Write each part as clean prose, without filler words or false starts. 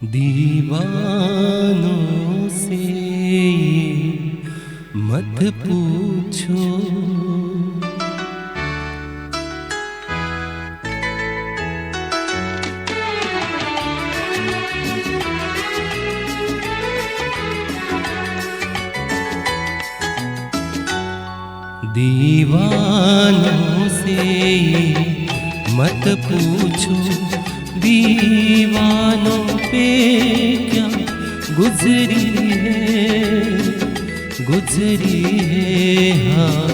दीवानों से ये मत पूछो, दीवानों से ये मत पूछो, दीवानों पे क्या गुजरी है हाँ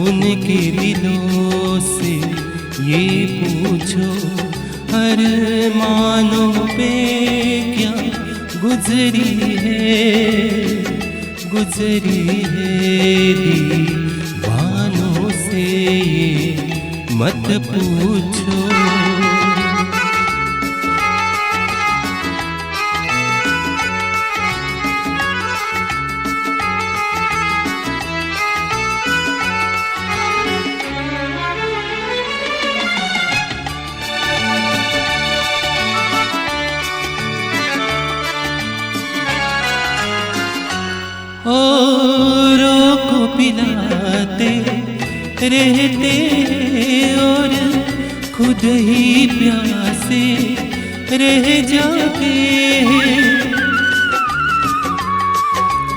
उनके दिलों से ये पूछो, हर मानों पे क्या गुजरी है दीवानों से ये मत पूछो। औरों को पिलाते रहते और खुद ही प्यासे रह जाते हैं,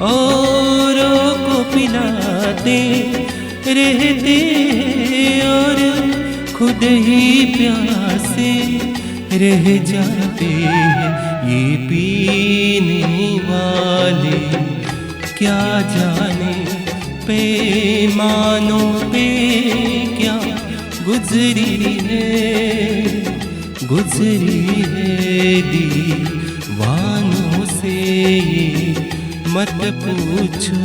औरों को पिलाते रहते और खुद ही प्यासे रह जाते हैं। ये पीने वाले क्या जाने पैमानों पे क्या गुजरी है दीवानों से ये मत पूछो।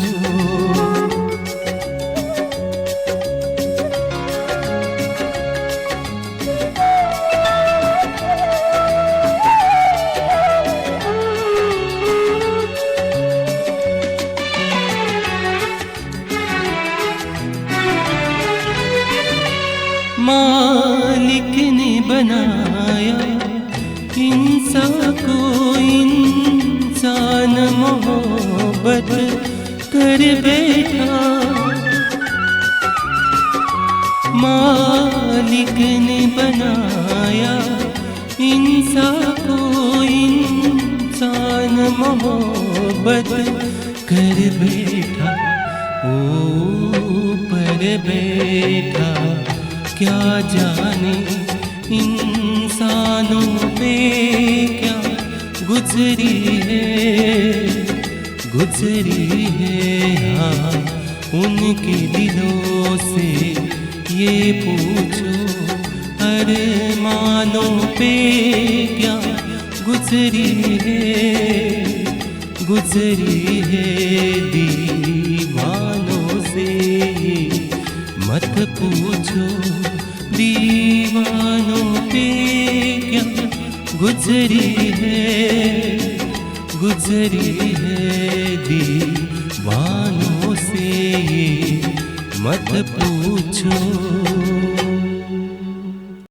मालिक ने बनाया इंसान को, इंसान मोहब्बत कर बैठा, मालिक ने बनाया इंसान को, इंसान मोहब्बत कर बैठा, ऊपर बैठा क्या जाने इंसानों पे क्या गुजरी है हाँ उनके दिलों से ये पूछो, हर मानों पे क्या गुजरी है दीवानों से ये मत पूछो, दीवानों पे क्या गुजरी है दीवानों से ये मत पूछो।